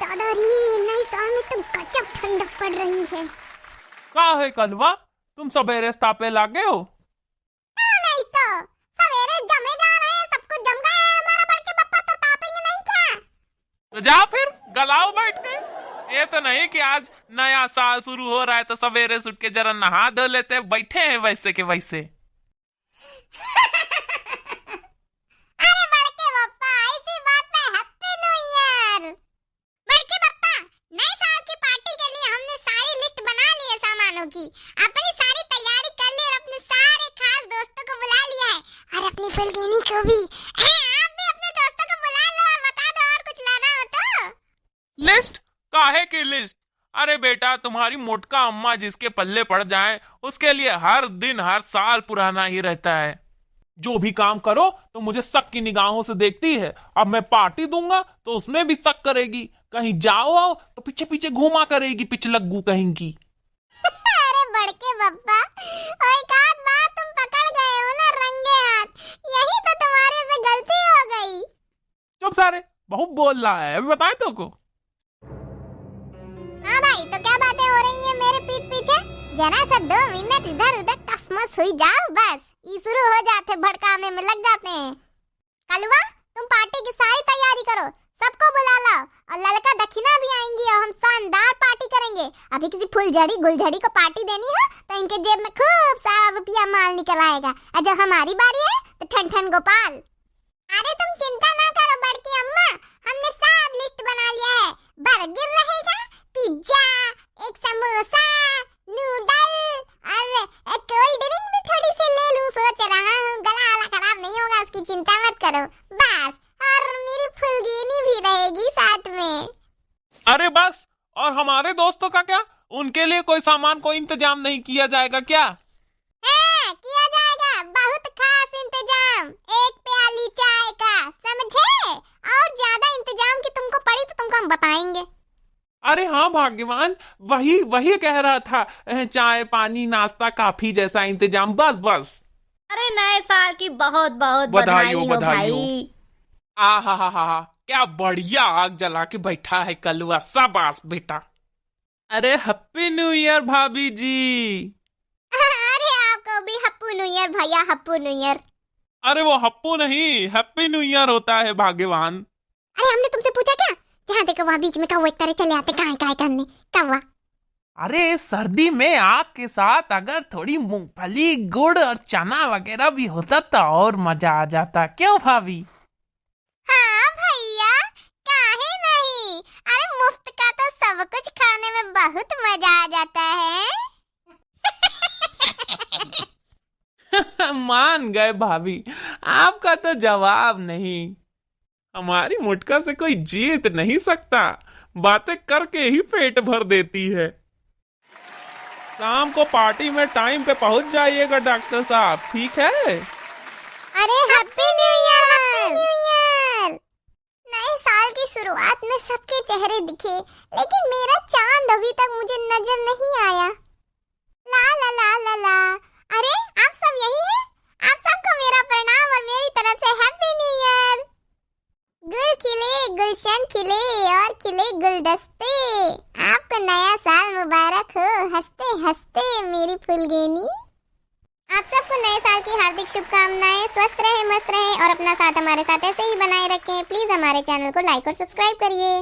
दादाजी, नए साल में तो गजब ठंडक पड़ रही है। का है कलवा, तुम सवेरे तापे लागे हो? नहीं तो सवेरे जमे जा रहे हैं, सब कुछ जम गया है। हमारा बड़के पप्पा तो तापेंगे नहीं क्या? तो जा फिर गलाओ बैठ के। ये तो नहीं कि आज नया साल शुरू हो रहा है तो सवेरे उठ के जरा नहा धो लेते, बैठे हैं वैसे के वैसे। अरे बड़के पप्पा, इसी बात पे हैप्पी न्यू ईयर। बड़के पप्पा, नए साल की पार्टी के लिए हमने सारी लिस्ट बना ली है सामानों की। अपनी सारी तैयारी कर ली और अपने सारे खास दोस्तों को बुला लिया है, और अपनी फुलगीनी को भी। आप भी अपने दोस्तों को बुला लो और बता दो और कुछ लाना हो तो। लिस्ट? काहे की लिस्ट? अरे बेटा, तुम्हारी मोटका अम्मा जिसके पल्ले पड़ जाए उसके लिए हर दिन हर साल पुराना ही रहता है। जो भी काम करो तो मुझे शक की निगाहों से देखती है। अब मैं पार्टी दूंगा तो उसमें भी शक करेगी। कहीं जाओ आओ तो पीछे पीछे घूमा करेगी, पिछलग्गू कहीं की। अरे बड़के पप्पा, एक आध बार तुम पकड़ गए हो ना रंगे हाथ, यही तो तुम्हारे से गलती हो गई। चुप सारे, बहुत बोल रहा है, अभी बताए तो को। हाँ भाई, तो क्या बातें हो रही है मेरे पीठ पीछे? जरा सा 2 मिनट इधर उधर तसमस हुई जाओ, बस ये शुरू हो जाते, भड़काने में लग जाते हैं। कलवा, तुम पार्टी की सारी तैयारी करो, सबको बुला लाओ, और ललका दक्षिणा भी आएंगी और हम शानदार पार्टी करेंगे। अभी किसी फुलझड़ी गुलझड़ी को पार्टी देनी है तो इनके जेब में खूब सारा रुपया माल निकल आएगा, और जब हमारी बारी है तो ठन ठन गोपाल। अरे तुम चिंता ना करो बड़की अम्मा, हमने सब लिस्ट बना लिया है। बर्गर रहेगा, पिज्जा, एक समोसा, नूडल और कोल्ड ड्रिंक भी थोड़ी सी ले लूं, सोच रहा हूँ। गला वाला खराब नहीं होगा, उसकी चिंता मत करो बस। और मेरी फुलगीनी भी रहेगी साथ में। अरे बस, और हमारे दोस्तों का क्या? उनके लिए कोई सामान कोई इंतजाम नहीं किया जाएगा क्या? किया जाएगा, बहुत खास इंतजाम, एक प्याली चाय का, समझे? और ज्यादा इंतजाम की तुमको पड़ी तो तुमको हम बताएंगे। अरे हाँ भाग्यवान, वही वही कह रहा था, चाय पानी नाश्ता काफी जैसा इंतजाम, बस बस। अरे नए साल की बहुत बहुत बधाई हो, बधाई हो बधाई हो। भाई। हा, क्या बढ़िया आग जला के बैठा है कलुआ, शाबाश बेटा। अरे हैप्पी न्यू ईयर भाभी जी। अरे आपको भी हैप्पी न्यू ईयर भैया, हैप्पी न्यू ईयर। अरे वो हप्पू नहीं, हैप्पी न्यू ईयर होता है भाग्यवान। अरे हमने तुमसे पूछा क्या? जहाँ देखो वहाँ बीच में कौवे एक तरह चले आते, कहाँ करने कौवा। अरे सर्दी में आग के साथ अगर थोड़ी मूंगफली गुड़ और चना वगैरह भी होता तो और मजा आ जाता, क्यों भाभी? हाँ भैया, काहे नहीं। अरे मुफ्त का तो सब कुछ खाने में बहुत मजा आ जाता है। मान गए भाभी, आपका तो जवाब नहीं। हमारी मुटका से कोई जीत नहीं सकता, बातें करके ही पेट भर देती है। शाम को पार्टी में टाइम पे पहुंच जाइएगा डॉक्टर साहब, ठीक है? अरे हैप्पी न्यू ईयर। नए साल की शुरुआत में सबके चेहरे दिखे, लेकिन मेरा चांद अभी तक मुझे नजर नहीं आया। ला ला ला ला ला। अरे आप सब यही हैं? आप सबको मेरा प्रणाम और मेरी तरफ से हैप्पी न्यू ईयर। गुल खिले, गुलशन खिले और खिले गुलदस्ते। आपको नया साल मुबारक हो, हंसते हंसते मेरी फुलगेनी। आप सबको नए साल की हार्दिक शुभकामनाएं। स्वस्थ रहे, मस्त रहे और अपना साथ हमारे साथ ऐसे ही बनाए रखें। प्लीज हमारे चैनल को लाइक और सब्सक्राइब करिए।